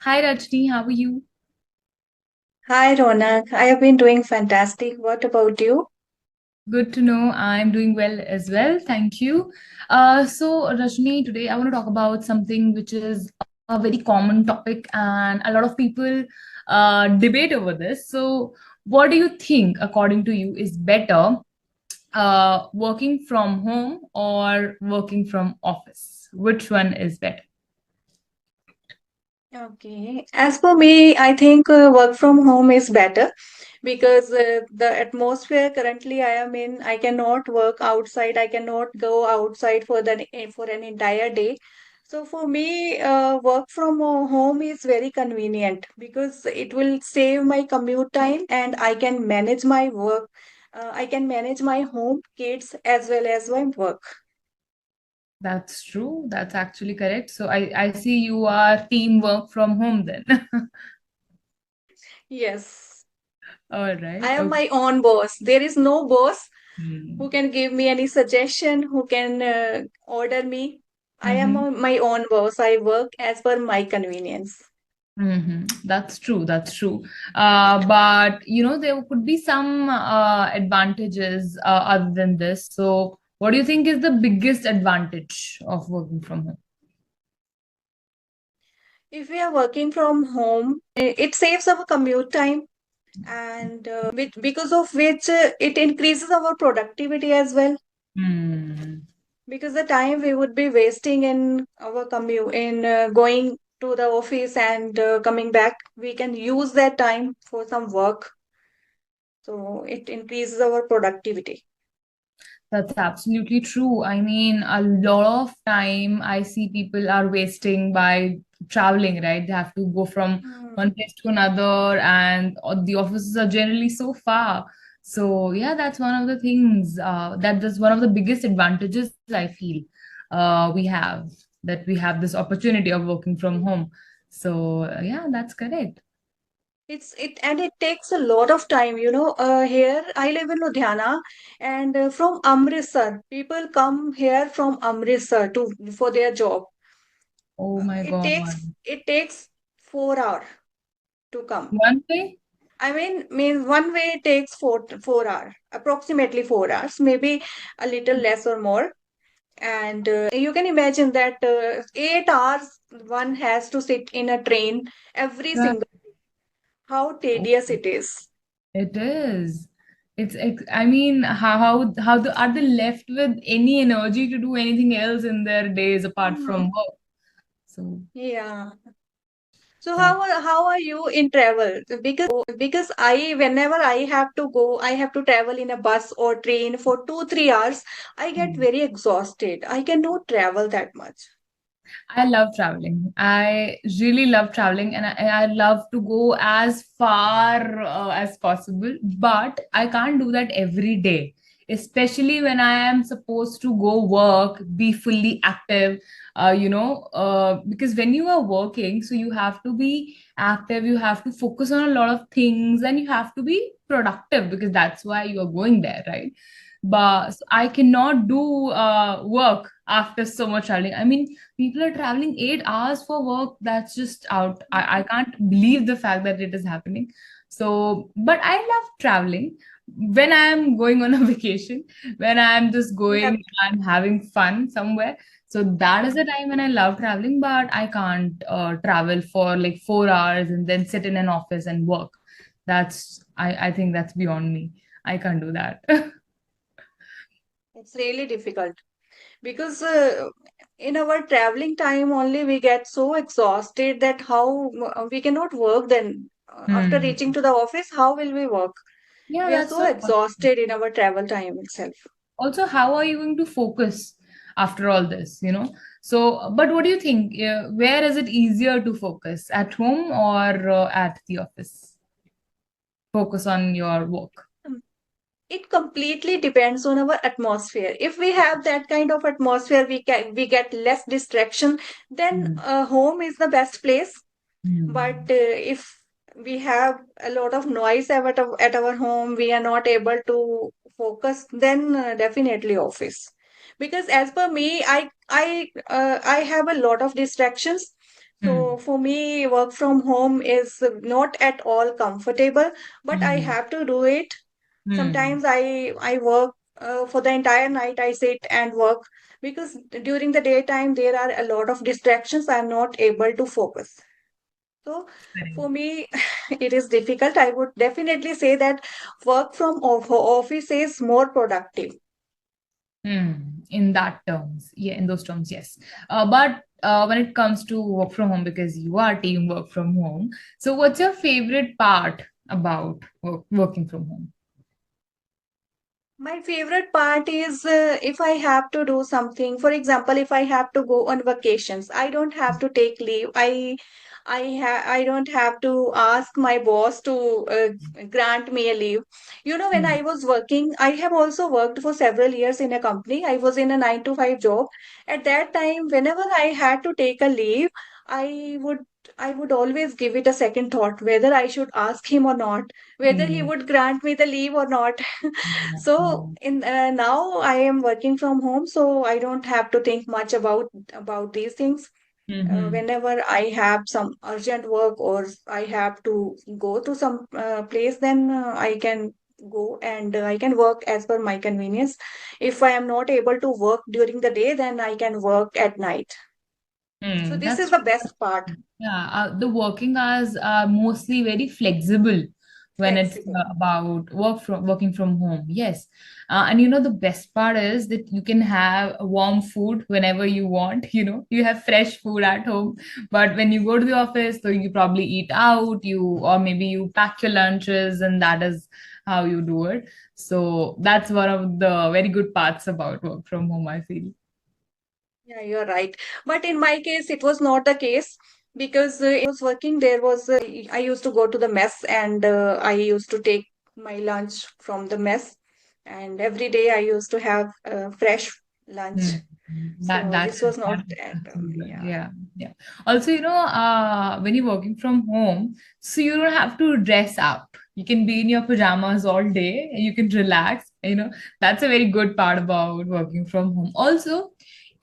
Hi Rajni, how are you? Hi Ronak, I have been doing fantastic. What about you? Good to know. I'm doing well as well. Thank you. So Rajni, today I want to talk about something which is a very common topic, and a lot of people debate over this. So, what do you think, according to you, is better, working from home or working from office? Which one is better? Okay, as for me, I think work from home is better because the atmosphere currently I am in, I cannot work outside. I cannot go outside for an entire day. So for me, work from home is very convenient because it will save my commute time and I can manage my work. I can manage my home, kids as well as my work. That's true. That's actually correct. So I see you are team work from home then. Yes. All right. I am Okay. my own boss. There is no boss who Hmm. can give me any suggestion, who can order me. I am Mm-hmm. my own boss. I work as per my convenience. Mm-hmm. That's true. That's true. But there could be some advantages other than this. So, what do you think is the biggest advantage of working from home? If we are working from home, it saves our commute time, and because of which it increases our productivity as well. Hmm. Because the time we would be wasting in our commute, in going to the office and coming back, we can use that time for some work. So it increases our productivity. That's absolutely true. I mean, a lot of time I see people are wasting by traveling, right? They have to go from Hmm. one place to another, and the offices are generally so far. So, yeah, that's one of the things that's one of the biggest advantages I feel we have this opportunity of working from home. So, yeah, that's correct. It takes a lot of time, here I live in Ludhiana, and from Amritsar, people come here from Amritsar to for their job. Oh my It God. takes 4 hours to come. One way? I mean one way takes 4 hours, approximately 4 hours, maybe a little less or more. And you can imagine that 8 hours one has to sit in a train every Right. single. How tedious it is. It is. I mean, how are they left with any energy to do anything else in their days apart from Hmm. work? So Yeah. So that how are you in travel? Because I whenever I have to go, I have to travel in a bus or train for 2 3 hours. I get mm. very exhausted. I cannot travel that much. I love traveling. I really love traveling, and I love to go as far as possible. But I can't do that every day, especially when I am supposed to go work, be fully active. Because when you are working, so you have to be active, you have to focus on a lot of things, and you have to be productive because that's why you are going there, right? But so I cannot do work after so much traveling. I mean, people are traveling 8 hours for work. That's just out. I can't believe the fact that it is happening. So, but I love traveling when I am going on a vacation, when I am just You have going and having fun somewhere. So that is the time when I love traveling, but I can't travel for like 4 hours and then sit in an office and work. I think that's beyond me. I can't do that. It's really difficult because in our traveling time only we get so exhausted that how we cannot work then. After Hmm. reaching to the office, how will we work? Yeah, We are that's so the point. exhausted in our travel time itself. Also, how are you going to focus after all this, so but what do you think, where is it easier to focus, at home or at the office, focus on your work? It completely depends on our atmosphere. If we have that kind of atmosphere, we get less distraction, then Mm. home is the best place. But Mm. if we have a lot of noise at our home, we are not able to focus, then definitely office. Because as per me, I have a lot of distractions. So for me, work from home is not at all comfortable, but I Hmm. have to do it. Hmm. Sometimes I work for the entire night. I sit and work because during the daytime there are a lot of distractions. I'm not able to focus. So Correct. for me, it is difficult. I would definitely say that work from office is more productive. Hmm. In that terms, yeah, in those terms, yes. But when it comes to work from home, because you are team work from home, so what's your favorite part about working from home? My favorite part is if I have to do something. For example, if I have to go on vacations, I don't have to take leave. I don't have to ask my boss to grant me a leave. You know, when Hmm. I was working, I have also worked for several years in a company. I was in a 9 to 5 job. At that time, whenever I had to take a leave, I would I would always give it a second thought whether I should ask him or not, whether he Hmm. would grant me the leave or not. Yeah. So Hmm. in now I am working from home, so I don't have to think much about these things. Hmm. Whenever I have some urgent work or I have to go to some place, then I can go and I can work as per my convenience. If I am not able to work during the day, then I can work at night. So this That's is the true. best part. Yeah, the working hours are mostly very flexible when it's Flexible. about working from home. Yes, and the best part is that you can have warm food whenever you want. You have fresh food at home. But when you go to the office, so you probably eat out, or maybe you pack your lunches, and that is how you do it. So that's one of the very good parts about work from home, I feel. Yeah, you're right. But in my case, it was not the case because was working, I used to go to the mess and I used to take my lunch from the mess. And every day I used to have fresh lunch. Hmm. That So that's this was not, that's really good. yeah. Yeah, yeah. Also, when you're working from home, so you don't have to dress up. You can be in your pajamas all day and you can relax. That's a very good part about working from home. Also,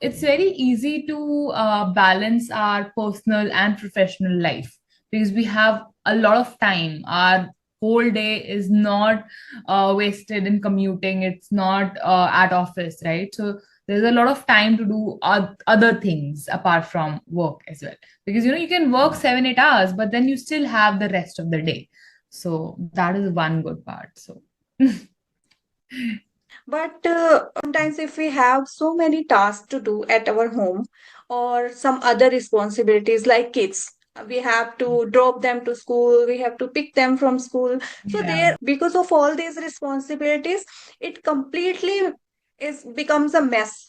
it's very easy to balance our personal and professional life because we have a lot of time. Our whole day is not wasted in commuting. It's not at office, right? So there's a lot of time to do other things apart from work as well, because you can work 7 8 hours but then you still have the rest of the day. So that is one good part. So But sometimes if we have so many tasks to do at our home or some other responsibilities like kids, we have to drop them to school, we have to pick them from school. So yeah. because of all these responsibilities, it completely is becomes a mess.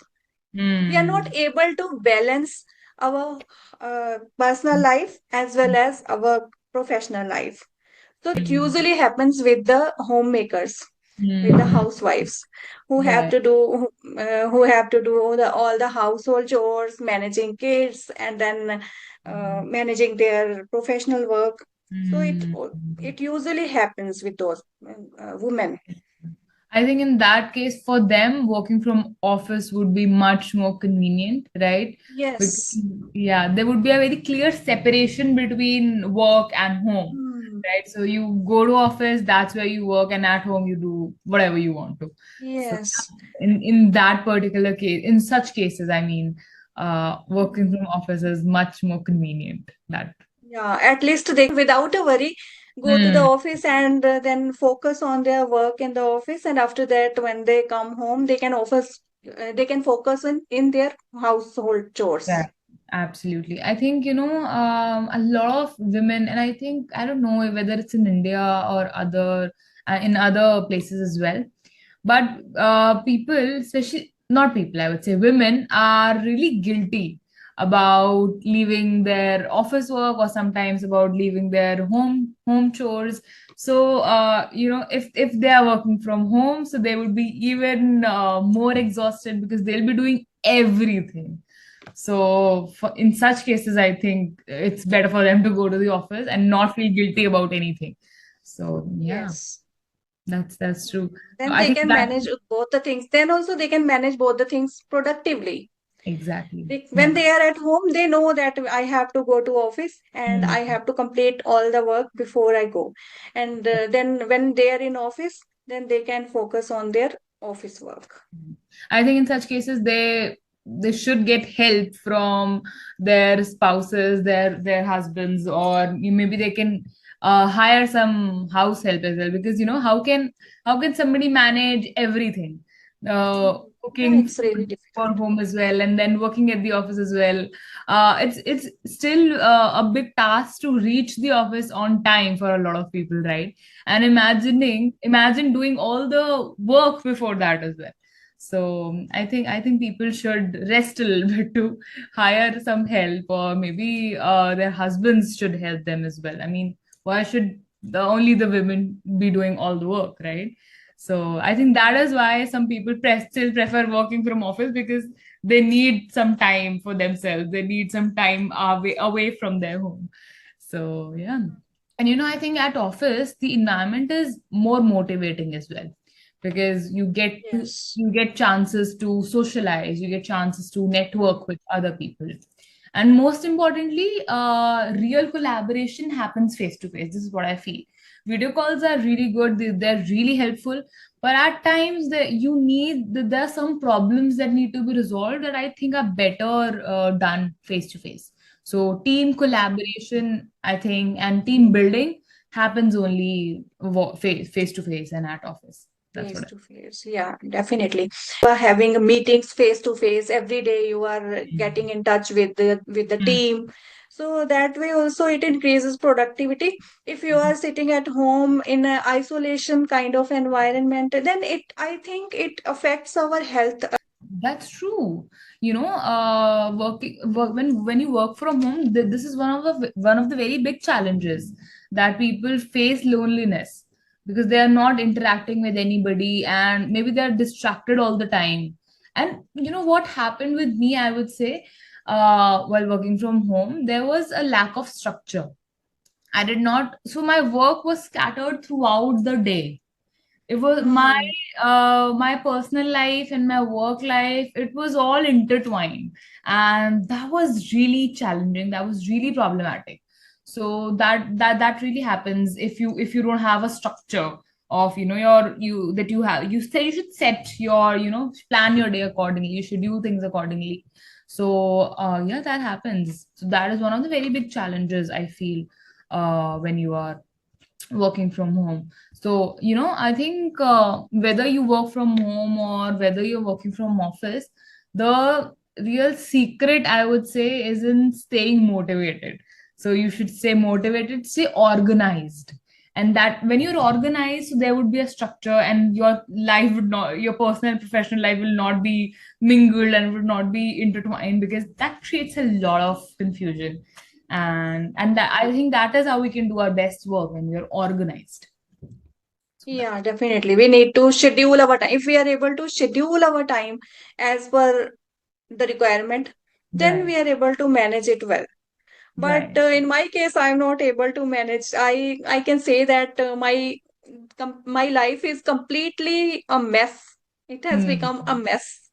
We are not Hmm. able to balance our personal life as well as our professional life. So it Hmm. usually happens with the homemakers, with the Hmm. housewives who have Right. to do who have to do all the household chores, managing kids, and then managing their professional work. So Hmm. it usually happens with those women. I think in that case, for them, working from office would be much more convenient, right? Because, Yes. yeah, there would be a very clear separation between work and home, Hmm. right? So you go to office, that's where you work, and at home you do whatever you want to. So Yes. in that particular case, in such cases, I mean, working Hmm. from office is much more convenient. That. Yeah, at least they can, without a worry, go to the Hmm. office and then focus on their work in the office. And after that, when they come home, they can focus in their household chores. Right, absolutely. I think, a lot of women, and I think, I don't know whether it's in India or in other places as well, but people, especially not people, I would say women, are really guilty about leaving their office work or sometimes about leaving their home chores. So, if they are working from home, so they would be even more exhausted because they'll be doing everything. So, in such cases, I think it's better for them to go to the office and not feel guilty about anything. So, yeah, Yes. that's true. So Then I they think can that. manage both the things. Then also they can manage both the things productively. Exactly. When they are at home, they know that I have to go to office and I Hmm. have to complete all the work before I go. And then when they are in office, then they can focus on their office work. I think in such cases they should get help from their spouses, their husbands, or maybe they can hire some house help as well. Because how can somebody manage everything, Yeah, cooking it's really food for difficult. home as well, and then working at the office as well. It's still a big task to reach the office on time for a lot of people, right? And imagine doing all the work before that as well. So I think people should rest a little bit to hire some help, or maybe their husbands should help them as well. I mean, why should only the women be doing all the work, right? So I think that is why some people still prefer working from office, because they need some time for themselves. They need some time away from their home. So yeah. And I think at office the environment is more motivating as well, because Yes. you get chances to socialize, you get chances to network with other people. And most importantly, real collaboration happens face to face. This is what I feel. Video calls are really good, they're really helpful, but at times there are some problems that need to be resolved that I think are better done face to face. So team collaboration, I think, and team building happens only face to face and at office. That's Face what I to face, yeah, definitely. You are having meetings face to face every day. You are getting in touch with the Mm. team, so that way also it increases productivity. If you are sitting at home in an isolation kind of environment, then I think it affects our health. That's true. When you work from home, this is one of the very big challenges, that people face loneliness because they are not interacting with anybody, and maybe they are distracted all the time. And what happened with me, I would say, while working from home, there was a lack of structure. I did not, so my work was scattered throughout the day. It was Hmm. my personal life and my work life, it was all intertwined, and that was really challenging, that was really problematic. So that really happens if you don't have a structure of your you that you have you say you should set your plan your day accordingly, you should do things accordingly. So yeah, that happens. So that is one of the very big challenges I feel when you are working from home. So I think whether you work from home or whether you're working from office, the real secret, I would say, is in staying motivated. So you should stay motivated, stay organized. And that when you're organized, so there would be a structure, and your life would not, your personal and professional life will not be mingled and would not be intertwined, because that creates a lot of confusion. And I think that is how we can do our best work, when we are organized. So that, Yeah, definitely. We need to schedule our time. If we are able to schedule our time as per the requirement, then right, we are able to manage it well. But right. in my case, I'm not able to manage. I can say that my life is completely a mess. It has Hmm. become a mess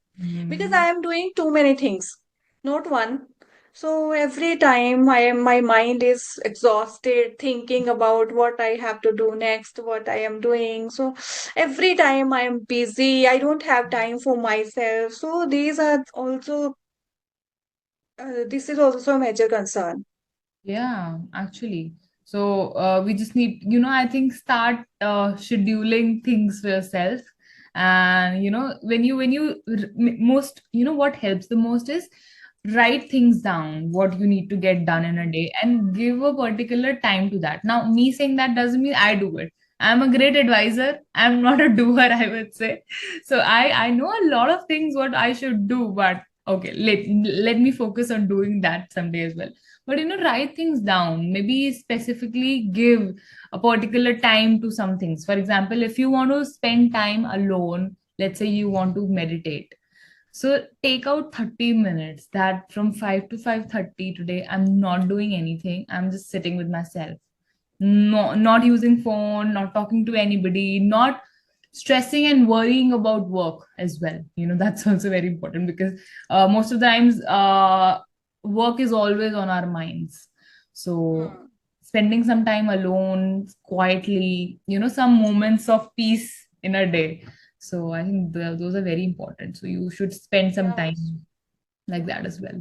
because Hmm. I am doing too many things, not one. So every time my mind is exhausted thinking about what I have to do next, what I am doing. So every time I am busy, I don't have time for myself. So these are also this is also a major concern. Yeah, actually. So we just need, I think, start scheduling things for yourself. And most, what helps the most is write things down, what you need to get done in a day, and give a particular time to that. Now, me saying that doesn't mean I do it. I'm a great advisor. I'm not a doer, I would say. So I know a lot of things what I should do, but okay, let me focus on doing that someday as well. But write things down, maybe specifically give a particular time to some things. For example, if you want to spend time alone, let's say you want to meditate, so take out 30 minutes, that from 5 to 5:30 today I'm not doing anything, I'm just sitting with myself, no, not using phone, not talking to anybody, not stressing and worrying about work as well. That's also very important because most of the times work is always on our minds. So Hmm. spending some time alone quietly, some moments of peace in a day. So I think those are very important. So you should spend some Yeah. time like that as well.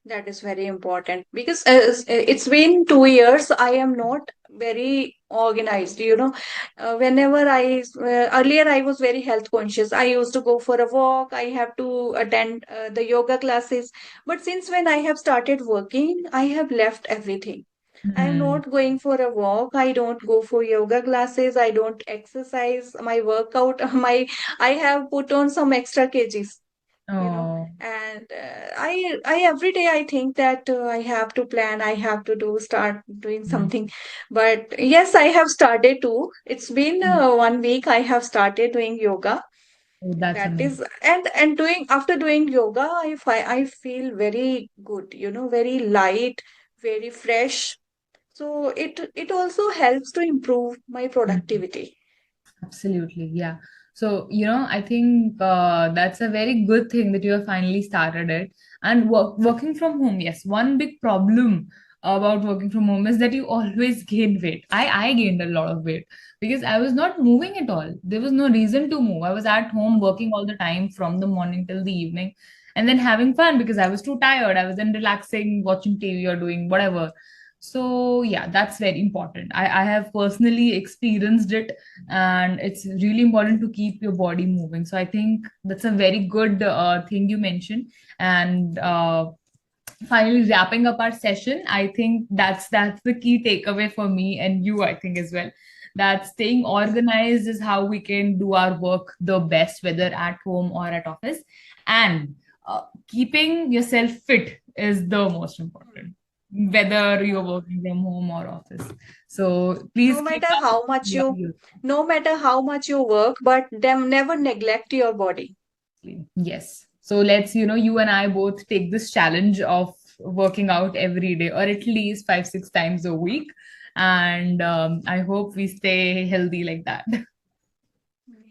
That is very important because it's been 2 years. I am not very organized. Whenever earlier I was very health conscious. I used to go for a walk. I have to attend the yoga classes. But since when I have started working, I have left everything. I'm Hmm. not going for a walk. I don't go for yoga classes. I don't exercise. My workout, I have put on some extra kgs, Oh. and I every day I think that I have to plan, I have to do start doing Hmm. something. But yes, I have started too. It's been 1 week I have started doing yoga. Oh, that's That amazing. is, and doing after doing yoga, I feel very good, very light, very fresh. So it also helps to improve my productivity. Absolutely, yeah. So, I think that's a very good thing that you have finally started it. And working from home, yes, one big problem about working from home is that you always gain weight. I gained a lot of weight because I was not moving at all. There was no reason to move. I was at home working all the time from the morning till the evening and then having fun because I was too tired. I was then relaxing, watching TV or doing whatever. So, yeah, that's very important. I have personally experienced it, and it's really important to keep your body moving. So I think that's a very good thing you mentioned. And finally wrapping up our session, I think that's the key takeaway for me and you, I think, as well, that staying Yes. organized is how we can do our work the best, whether at home or at office. And keeping yourself fit is the most important, whether you're Yeah. working from home or office. So please No keep matter up. how much Yeah, you, no matter how much you work, but them never neglect your body. yes. So let's, you and I both take this challenge of working out every day or at least 5, 6 times a week. And I hope we stay healthy like that.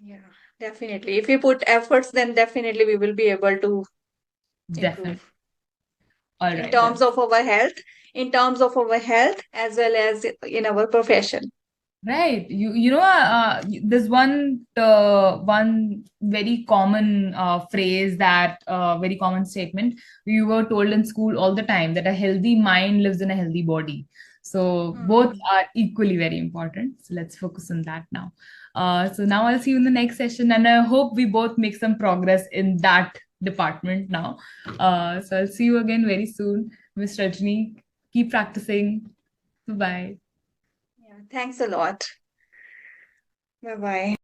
Yeah, definitely. If we put efforts, then definitely we will be able to Definitely. improve All in right then. terms of our health, as well as in our profession. Right. There's one very common phrase, that very common statement you were told in school all the time, that a healthy mind lives in a healthy body. So both Hmm. are equally very important. So let's focus on that now. So now I'll see you in the next session, and I hope we both make some progress in that department now. So I'll see you again very soon, Miss Rajni. Keep practicing. Bye bye. Yeah, thanks a lot. Bye bye.